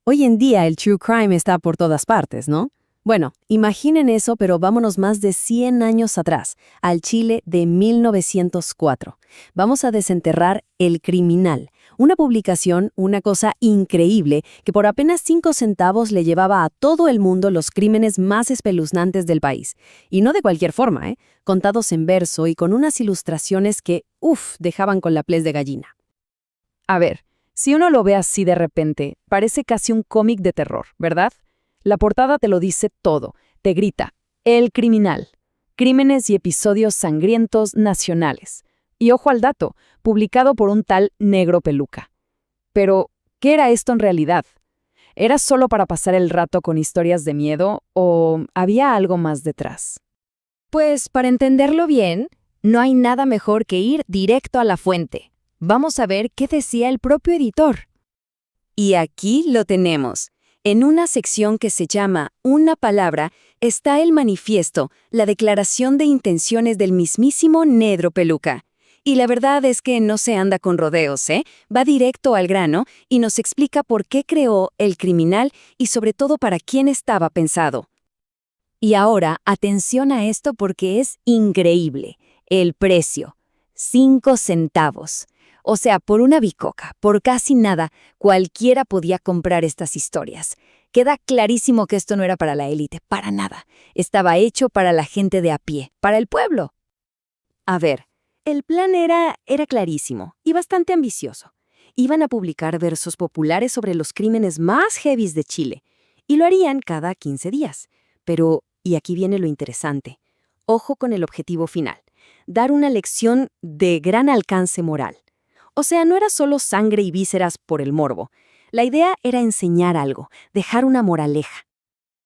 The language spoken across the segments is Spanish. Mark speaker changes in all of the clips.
Speaker 1: Hoy en día el true crime está por todas partes, ¿no? Bueno, imaginen eso, pero vámonos más de 100 años atrás, al Chile de 1904. Vamos a desenterrar El Criminal, una publicación, una cosa increíble, que por apenas 5 centavos le llevaba a todo el mundo los crímenes más espeluznantes del país. Y no de cualquier forma, ¿eh? Contados en verso y con unas ilustraciones que, dejaban con la piel de gallina.
Speaker 2: A ver, si uno lo ve así de repente, parece casi un cómic de terror, ¿verdad? La portada te lo dice todo, te grita, El Criminal, crímenes y episodios sangrientos nacionales. Y ojo al dato, publicado por un tal Negro Peluca. Pero, ¿qué era esto en realidad? ¿Era solo para pasar el rato con historias de miedo o había algo más detrás?
Speaker 3: Pues para entenderlo bien, no hay nada mejor que ir directo a la fuente. Vamos a ver qué decía el propio editor. Y aquí lo tenemos. En una sección que se llama Una palabra, está el manifiesto, la declaración de intenciones del mismísimo Negro Peluca. Y la verdad es que no se anda con rodeos, ¿eh? Va directo al grano y nos explica por qué creó El Criminal y sobre todo para quién estaba pensado. Y ahora, atención a esto porque es increíble. El precio, 5 centavos. O sea, por una bicoca, por casi nada, cualquiera podía comprar estas historias. Queda clarísimo que esto no era para la élite, para nada. Estaba hecho para la gente de a pie, para el pueblo. A ver, el plan era clarísimo y bastante ambicioso. Iban a publicar versos populares sobre los crímenes más heavies de Chile, y lo harían cada 15 días. Pero, y aquí viene lo interesante, ojo con el objetivo final, dar una lección de gran alcance moral. O sea, no era solo sangre y vísceras por el morbo. La idea era enseñar algo, dejar una moraleja.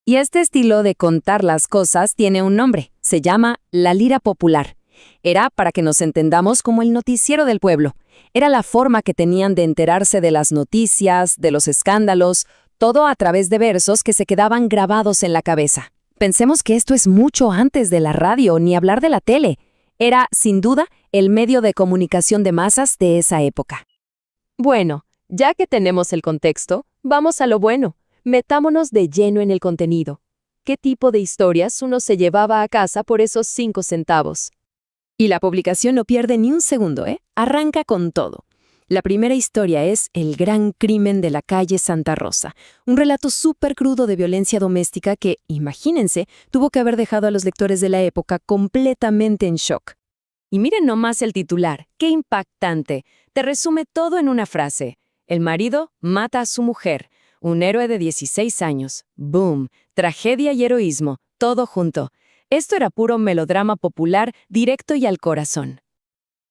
Speaker 3: Y este estilo de contar las cosas tiene un nombre. Se llama la lira popular. Era, para que nos entendamos, como el noticiero del pueblo. Era la forma que tenían de enterarse de las noticias, de los escándalos, todo a través de versos que se quedaban grabados en la cabeza. Pensemos que esto es mucho antes de la radio, ni hablar de la tele. Era, sin duda, el medio de comunicación de masas de esa época.
Speaker 2: Bueno, ya que tenemos el contexto, vamos a lo bueno. Metámonos de lleno en el contenido. ¿Qué tipo de historias uno se llevaba a casa por esos 5 centavos?
Speaker 1: Y la publicación no pierde ni un segundo, ¿eh? Arranca con todo. La primera historia es El gran crimen de la calle Santa Rosa, un relato súper crudo de violencia doméstica que, imagínense, tuvo que haber dejado a los lectores de la época completamente en shock. Y miren nomás el titular, ¡qué impactante! Te resume todo en una frase. El marido mata a su mujer, un héroe de 16 años. ¡Boom! Tragedia y heroísmo, todo junto. Esto era puro melodrama popular, directo y al corazón.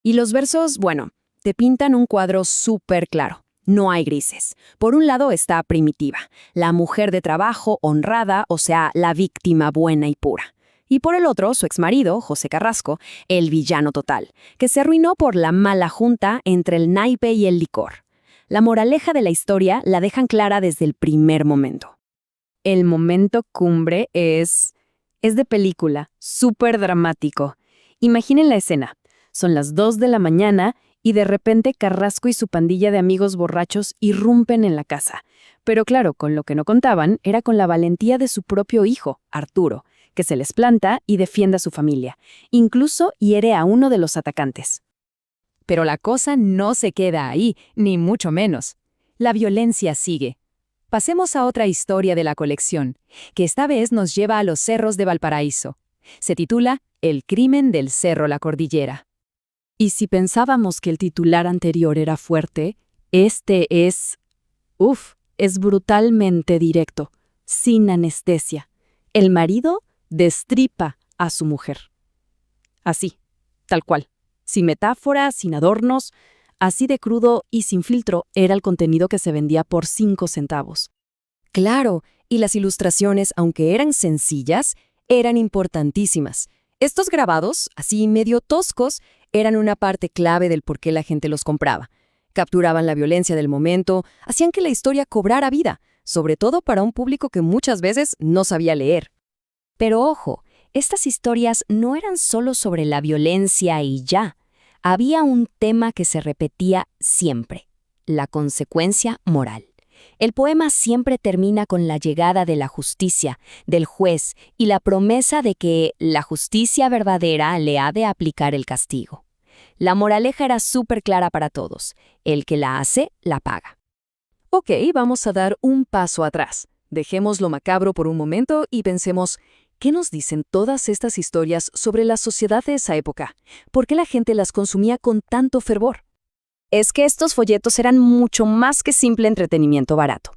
Speaker 1: Y los versos, bueno, te pintan un cuadro súper claro. No hay grises. Por un lado está Primitiva, la mujer de trabajo, honrada, o sea, la víctima buena y pura. Y por el otro, su exmarido, José Carrasco, el villano total, que se arruinó por la mala junta entre el naipe y el licor. La moraleja de la historia la dejan clara desde el primer momento. El momento cumbre es de película, súper dramático. Imaginen la escena. Son las 2 de la mañana y de repente Carrasco y su pandilla de amigos borrachos irrumpen en la casa. Pero claro, con lo que no contaban era con la valentía de su propio hijo, Arturo, que se les planta y defiende a su familia. Incluso hiere a uno de los atacantes. Pero la cosa no se queda ahí, ni mucho menos. La violencia sigue. Pasemos a otra historia de la colección, que esta vez nos lleva a los cerros de Valparaíso. Se titula El crimen del Cerro La Cordillera. Y si pensábamos que el titular anterior era fuerte, este es brutalmente directo, sin anestesia. El marido destripa a su mujer. Así, tal cual, sin metáforas, sin adornos, así de crudo y sin filtro era el contenido que se vendía por 5 centavos. Claro, y las ilustraciones, aunque eran sencillas, eran importantísimas. Estos grabados, así medio toscos, eran una parte clave del por qué la gente los compraba. Capturaban la violencia del momento, hacían que la historia cobrara vida, sobre todo para un público que muchas veces no sabía leer. Pero ojo, estas historias no eran solo sobre la violencia y ya. Había un tema que se repetía siempre, la consecuencia moral.
Speaker 3: El poema siempre termina con la llegada de la justicia, del juez, y la promesa de que la justicia verdadera le ha de aplicar el castigo. La moraleja era súper clara para todos. El que la hace, la paga.
Speaker 2: Ok, vamos a dar un paso atrás. Dejemos lo macabro por un momento y pensemos, ¿qué nos dicen todas estas historias sobre la sociedad de esa época? ¿Por qué la gente las consumía con tanto fervor?
Speaker 3: Es que estos folletos eran mucho más que simple entretenimiento barato.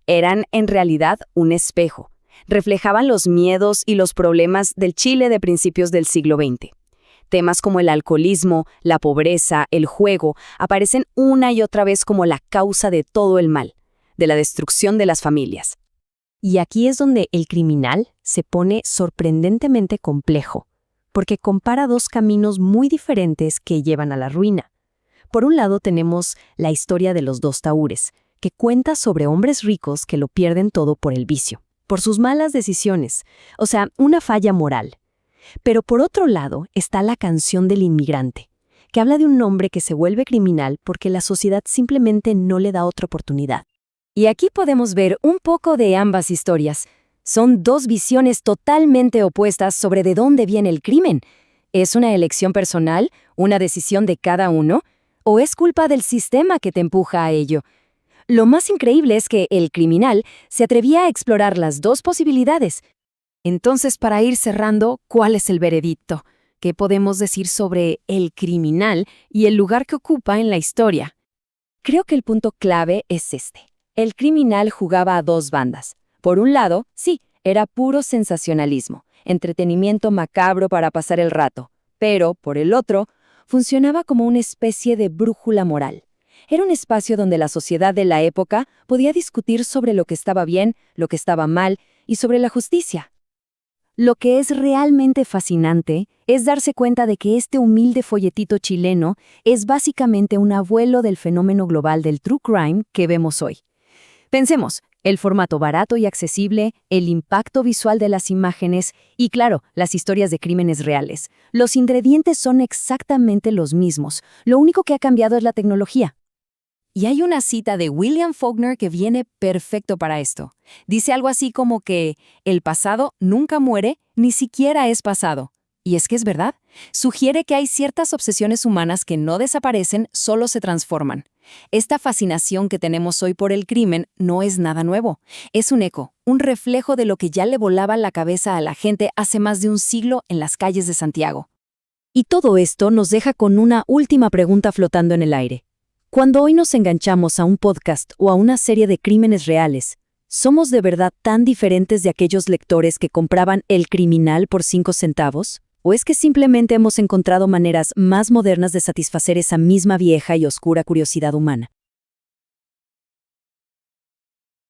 Speaker 3: Eran, en realidad, un espejo. Reflejaban los miedos y los problemas del Chile de principios del siglo XX. Temas como el alcoholismo, la pobreza, el juego, aparecen una y otra vez como la causa de todo el mal, de la destrucción de las familias.
Speaker 1: Y aquí es donde el criminal se pone sorprendentemente complejo, porque compara dos caminos muy diferentes que llevan a la ruina. Por un lado tenemos la historia de los dos tahúres, que cuenta sobre hombres ricos que lo pierden todo por el vicio, por sus malas decisiones, o sea, una falla moral. Pero por otro lado está la canción del inmigrante, que habla de un hombre que se vuelve criminal porque la sociedad simplemente no le da otra oportunidad.
Speaker 3: Y aquí podemos ver un poco de ambas historias. Son dos visiones totalmente opuestas sobre de dónde viene el crimen. ¿Es una elección personal, una decisión de cada uno, o es culpa del sistema que te empuja a ello? Lo más increíble es que el criminal se atrevía a explorar las dos posibilidades.
Speaker 1: Entonces, para ir cerrando, ¿cuál es el veredicto? ¿Qué podemos decir sobre el criminal y el lugar que ocupa en la historia?
Speaker 3: Creo que el punto clave es este. El criminal jugaba a dos bandas. Por un lado, sí, era puro sensacionalismo, entretenimiento macabro para pasar el rato. Pero, por el otro, funcionaba como una especie de brújula moral. Era un espacio donde la sociedad de la época podía discutir sobre lo que estaba bien, lo que estaba mal y sobre la justicia. Lo que es realmente fascinante es darse cuenta de que este humilde folletito chileno es básicamente un abuelo del fenómeno global del true crime que vemos hoy. Pensemos, el formato barato y accesible, el impacto visual de las imágenes y, claro, las historias de crímenes reales. Los ingredientes son exactamente los mismos, lo único que ha cambiado es la tecnología. Y hay una cita de William Faulkner que viene perfecto para esto. Dice algo así como que el pasado nunca muere, ni siquiera es pasado. Y es que es verdad. Sugiere que hay ciertas obsesiones humanas que no desaparecen, solo se transforman. Esta fascinación que tenemos hoy por el crimen no es nada nuevo. Es un eco, un reflejo de lo que ya le volaba la cabeza a la gente hace más de un siglo en las calles de Santiago.
Speaker 1: Y todo esto nos deja con una última pregunta flotando en el aire. Cuando hoy nos enganchamos a un podcast o a una serie de crímenes reales, ¿somos de verdad tan diferentes de aquellos lectores que compraban El Criminal por 5 centavos? ¿O es que simplemente hemos encontrado maneras más modernas de satisfacer esa misma vieja y oscura curiosidad humana?